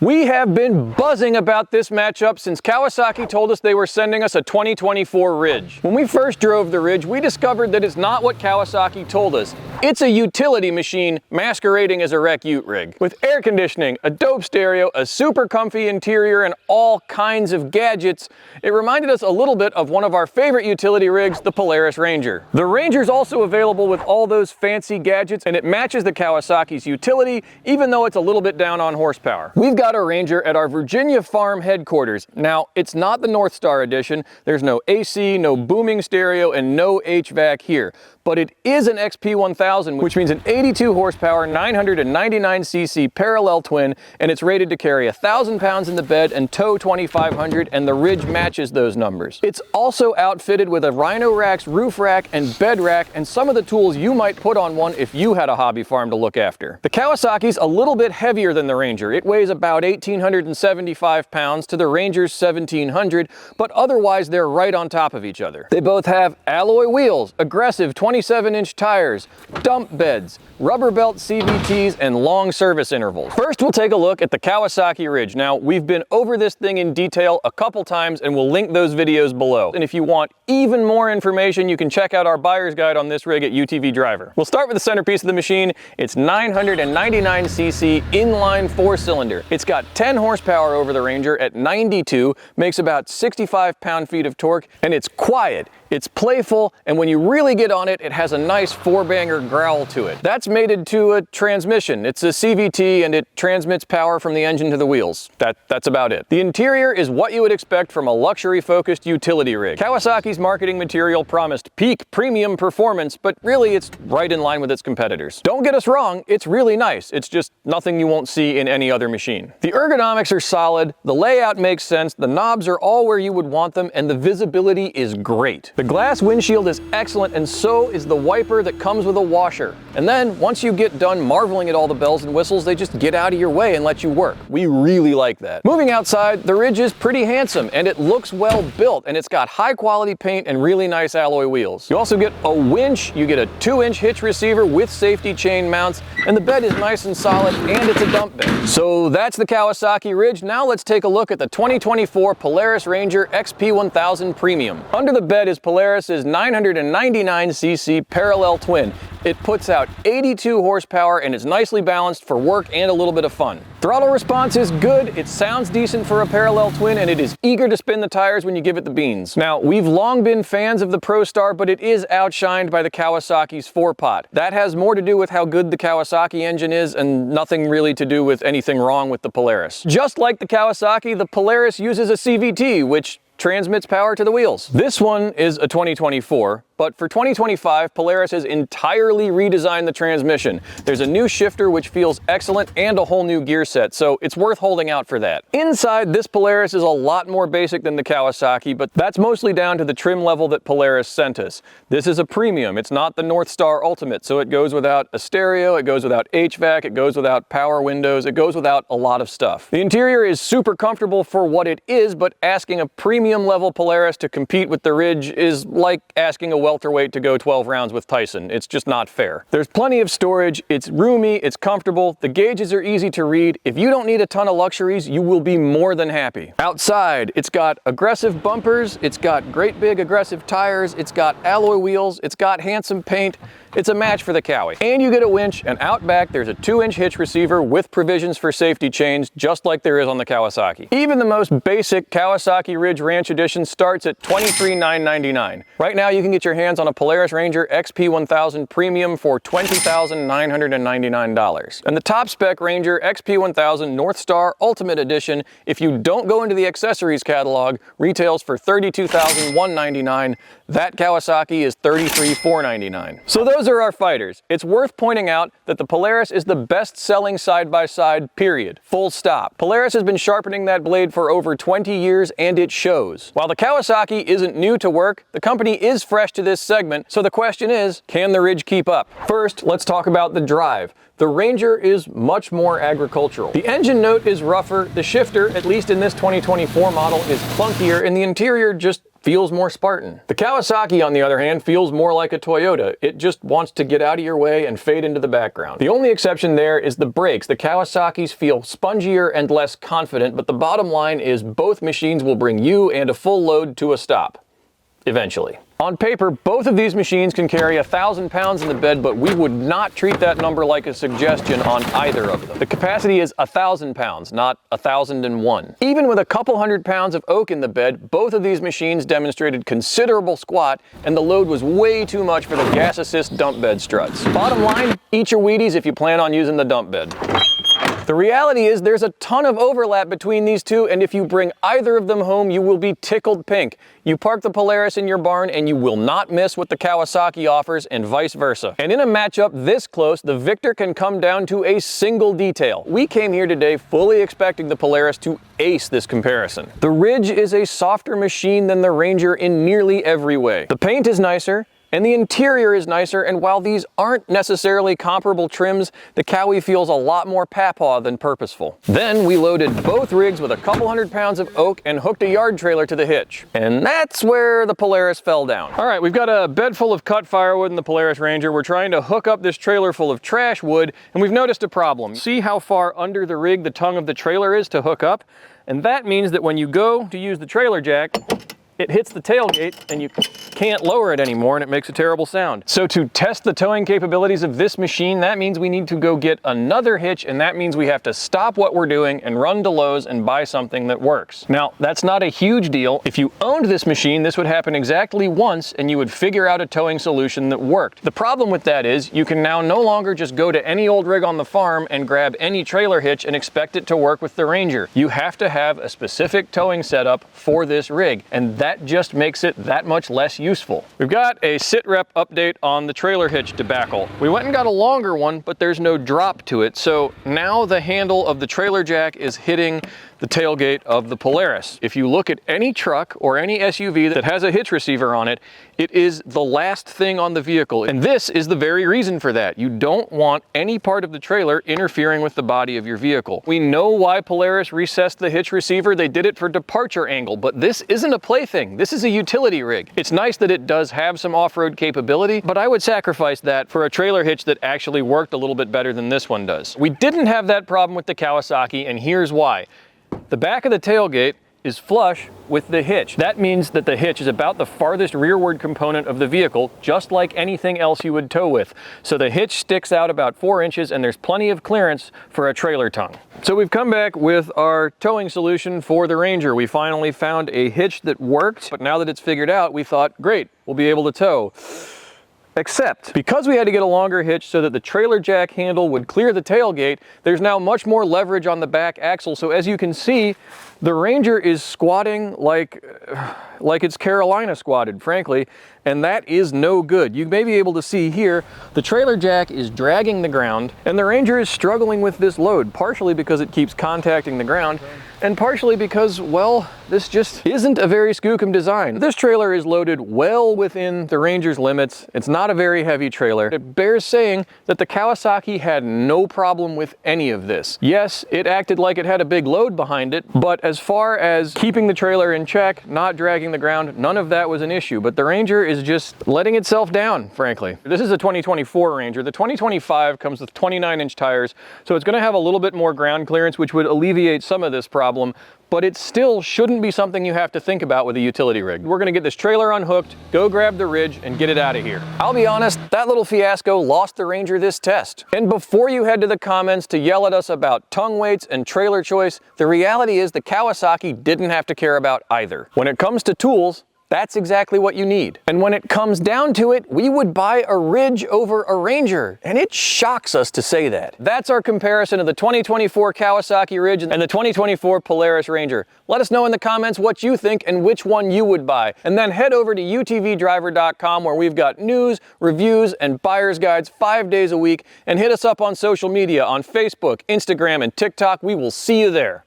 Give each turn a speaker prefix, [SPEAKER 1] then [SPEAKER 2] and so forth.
[SPEAKER 1] We have been buzzing about this matchup since Kawasaki told us they were sending us a 2024 Ridge. When we first drove the Ridge, we discovered that it's not what Kawasaki told us. It's a utility machine masquerading as a rec ute rig. With air conditioning, a dope stereo, a super comfy interior, and all kinds of gadgets, it reminded us a little bit of one of our favorite utility rigs, the Polaris Ranger. The Ranger's also available with all those fancy gadgets, and it matches the Kawasaki's utility, even though it's a little bit down on horsepower. We've got a Ranger at our Virginia farm headquarters. Now, it's not the North Star edition. There's no AC, no booming stereo, and no HVAC here. But it is an XP1000, which means an 82 horsepower, 999cc parallel twin, and it's rated to carry 1,000 pounds in the bed and tow 2,500, and the Ridge matches those numbers. It's also outfitted with a Rhino Rack's roof rack and bed rack, and some of the tools you might put on one if you had a hobby farm to look after. The Kawasaki's a little bit heavier than the Ranger. It weighs about 1,875 pounds to the Ranger's 1,700, but otherwise they're right on top of each other. They both have alloy wheels, aggressive 27-inch tires, dump beds, rubber belt CVTs, and long service intervals. First, we'll take a look at the Kawasaki Ridge. Now, we've been over this thing in detail a couple times, and we'll link those videos below. And if you want even more information, you can check out our buyer's guide on this rig at UTV Driver. We'll start with the centerpiece of the machine. It's 999cc inline 4-cylinder. It's got 10 horsepower over the Ranger at 92, makes about 65 pound-feet of torque, and it's quiet. It's playful, and when you really get on it, it has a nice 4-banger growl to it. That's mated to a transmission. It's a CVT, and it transmits power from the engine to the wheels. That's about it. The interior is what you would expect from a luxury-focused utility rig. Kawasaki's marketing material promised peak premium performance, but really it's right in line with its competitors. Don't get us wrong, it's really nice. It's just nothing you won't see in any other machine. The ergonomics are solid, the layout makes sense, the knobs are all where you would want them, and the visibility is great. The glass windshield is excellent, and so is the wiper that comes with a washer. And then, once you get done marveling at all the bells and whistles, they just get out of your way and let you work. We really like that. Moving outside, the Ridge is pretty handsome, and it looks well built, and it's got high quality paint and really nice alloy wheels. You also get a winch, you get a 2-inch hitch receiver with safety chain mounts, and the bed is nice and solid, and it's a dump bed. So that's the Kawasaki Ridge. Now let's take a look at the 2024 Polaris Ranger XP1000 Premium. Under the bed is Polaris's 999cc parallel twin. It puts out 82 horsepower and is nicely balanced for work and a little bit of fun. Throttle response is good, it sounds decent for a parallel twin, and it is eager to spin the tires when you give it the beans. Now, we've long been fans of the ProStar, but it is outshined by the Kawasaki's 4-pot. That has more to do with how good the Kawasaki engine is and nothing really to do with anything wrong with the Polaris. Just like the Kawasaki, the Polaris uses a CVT, which transmits power to the wheels. This one is a 2024, but for 2025, Polaris has entirely redesigned the transmission. There's a new shifter which feels excellent and a whole new gear set, so it's worth holding out for that. Inside, this Polaris is a lot more basic than the Kawasaki, but that's mostly down to the trim level that Polaris sent us. This is a premium, it's not the North Star Ultimate, so it goes without a stereo, it goes without HVAC, it goes without power windows, it goes without a lot of stuff. The interior is super comfortable for what it is, but asking a premium level Polaris to compete with the Ridge is like asking a welterweight to go 12 rounds with Tyson. It's just not fair. There's plenty of storage, it's roomy, it's comfortable, the gauges are easy to read. If you don't need a ton of luxuries, you will be more than happy. Outside, it's got aggressive bumpers, it's got great big aggressive tires, it's got alloy wheels, it's got handsome paint. It's a match for the Kawi. And you get a winch, and out back there's a 2-inch hitch receiver with provisions for safety chains, just like there is on the Kawasaki. Even the most basic Kawasaki Ridge Ranch Edition starts at $23,999. Right now you can get your hands on a Polaris Ranger XP1000 Premium for $20,999. And the top spec Ranger XP1000 North Star Ultimate Edition, if you don't go into the accessories catalog, retails for $32,199. That Kawasaki is $33,499. So those are our fighters. It's worth pointing out that the Polaris is the best-selling side-by-side, period. Full stop. Polaris has been sharpening that blade for over 20 years, and it shows. While the Kawasaki isn't new to work, the company is fresh to this segment, so the question is, can the Ridge keep up? First, let's talk about the drive. The Ranger is much more agricultural. The engine note is rougher, the shifter, at least in this 2024 model, is clunkier, and the interior just feels more Spartan. The Kawasaki, on the other hand, feels more like a Toyota. It just wants to get out of your way and fade into the background. The only exception there is the brakes. The Kawasaki's feel spongier and less confident, but the bottom line is both machines will bring you and a full load to a stop. Eventually. On paper, both of these machines can carry 1,000 pounds in the bed, but we would not treat that number like a suggestion on either of them. The capacity is 1,000 pounds, not 1,001. Even with a couple hundred pounds of oak in the bed, both of these machines demonstrated considerable squat, and the load was way too much for the gas assist dump bed struts. Bottom line, eat your Wheaties if you plan on using the dump bed. The reality is there's a ton of overlap between these two, and if you bring either of them home, you will be tickled pink. You park the Polaris in your barn and you will not miss what the Kawasaki offers, and vice versa. And in a matchup this close, the victor can come down to a single detail. We came here today fully expecting the Polaris to ace this comparison. The Ridge is a softer machine than the Ranger in nearly every way. The paint is nicer, and the interior is nicer, and while these aren't necessarily comparable trims, the Kawi feels a lot more papaw than purposeful. Then we loaded both rigs with a couple hundred pounds of oak and hooked a yard trailer to the hitch. And that's where the Polaris fell down. All right, we've got a bed full of cut firewood in the Polaris Ranger. We're trying to hook up this trailer full of trash wood, and we've noticed a problem. See how far under the rig the tongue of the trailer is to hook up? And that means that when you go to use the trailer jack, it hits the tailgate and you can't lower it anymore, and it makes a terrible sound. So to test the towing capabilities of this machine, that means we need to go get another hitch, and that means we have to stop what we're doing and run to Lowe's and buy something that works. Now, that's not a huge deal. If you owned this machine, this would happen exactly once and you would figure out a towing solution that worked. The problem with that is you can now no longer just go to any old rig on the farm and grab any trailer hitch and expect it to work with the Ranger. You have to have a specific towing setup for this rig, and that just makes it that much less useful. We've got a sit rep update on the trailer hitch debacle. We went and got a longer one, but there's no drop to it, so now the handle of the trailer jack is hitting the tailgate of the Polaris. If you look at any truck or any SUV that has a hitch receiver on it, it is the last thing on the vehicle, and this is the very reason for that. You don't want any part of the trailer interfering with the body of your vehicle. We know why Polaris recessed the hitch receiver. They did it for departure angle, but this isn't a plaything. This is a utility rig. It's nice that it does have some off-road capability, but I would sacrifice that for a trailer hitch that actually worked a little bit better than this one does. We didn't have that problem with the Kawasaki, and here's why. The back of the tailgate is flush with the hitch. That means that the hitch is about the farthest rearward component of the vehicle, just like anything else you would tow with. So the hitch sticks out about 4 inches, and there's plenty of clearance for a trailer tongue. So we've come back with our towing solution for the Ranger. We finally found a hitch that worked, but now that it's figured out, we thought, great, we'll be able to tow. Except, because we had to get a longer hitch so that the trailer jack handle would clear the tailgate, there's now much more leverage on the back axle. So as you can see, the Ranger is squatting like it's Carolina squatted, frankly, and that is no good. You may be able to see here, the trailer jack is dragging the ground, and the Ranger is struggling with this load, partially because it keeps contacting the ground, and partially because, well, this just isn't a very skookum design. This trailer is loaded well within the Ranger's limits. It's not a very heavy trailer. It bears saying that the Kawasaki had no problem with any of this. Yes, it acted like it had a big load behind it, but as far as keeping the trailer in check, not dragging the ground, none of that was an issue. But the Ranger is just letting itself down, frankly. This is a 2024 Ranger. The 2025 comes with 29-inch tires, so it's going to have a little bit more ground clearance, which would alleviate some of this problem, but it still shouldn't be something you have to think about with a utility rig. We're going to get this trailer unhooked, go grab the Ridge, and get it out of here. I'll be honest, that little fiasco lost the Ranger this test. And before you head to the comments to yell at us about tongue weights and trailer choice, the reality is the Kawasaki didn't have to care about either. When it comes to tools, that's exactly what you need. And when it comes down to it, we would buy a Ridge over a Ranger, and it shocks us to say that. That's our comparison of the 2024 Kawasaki Ridge and the 2024 Polaris Ranger. Let us know in the comments what you think and which one you would buy. And then head over to utvdriver.com, where we've got news, reviews, and buyer's guides 5 days a week, and hit us up on social media on Facebook, Instagram, and TikTok. We will see you there.